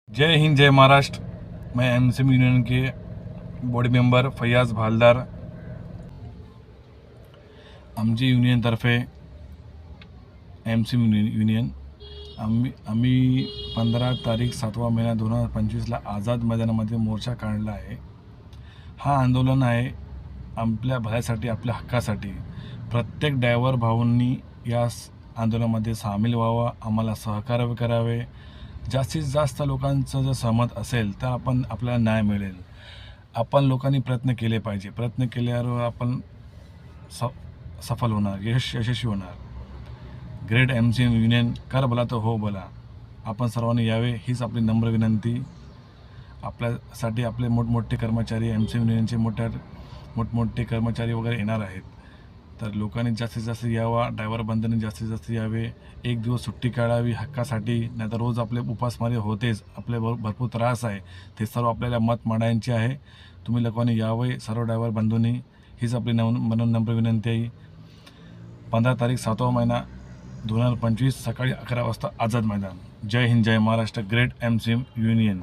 जय हिंद जय महाराष्ट्र। मैं MCM union के body member Faiyaz भालदार। आमची युनियनतर्फे एमसीएम युनियन आम्ही 15 तारीख 7वा महिना 2025ला आझाद मैदानामध्ये मोर्चा काढला आहे। हा आंदोलन आहे आपल्या भल्यासाठी, आपल्या हक्कासाठी। प्रत्येक ड्रायव्हर भाऊंनी या आंदोलनामध्ये सामील व्हावं, आम्हाला सहकार्य करावे। जास्तीत जास्त लोकांचं जर सहमत असेल तर आपल्याला न्याय मिळेल। आपण लोकांनी प्रयत्न केले पाहिजे। प्रयत्न केल्यावर आपण सफल होणार, यशस्वी होणार। ग्रेट एमसीएम युनियन कर बोला तो हो बोला। आपण सर्वांनी यावे हीच आपली नम्र विनंती। आपल्यासाठी आपले मोठमोठे कर्मचारी, एमसीएम युनियनचे मोठमोठे कर्मचारी वगैरे येणार आहेत। तर लोकांनी जास्तीत जास्त यावा, ड्रायव्हर बंधूंनी जास्तीत जास्त यावे। एक दिवस सुट्टी काढावी हक्कासाठी, नाहीतर रोज आपले उपासमारी होतेच। आपले भरपूर त्रास आहे, ते सर्व आपल्याला मत मांडायचे आहे। तुम्ही लोकांनी यावे, सर्व ड्रायव्हर बंधूंनी, हीच आपली नम्र विनंती आहे। 15 तारीख 7वा महिना 2025 सकाळी 11 वाजता आझाद मैदान। जय हिंद जय महाराष्ट्र। Great MCM union.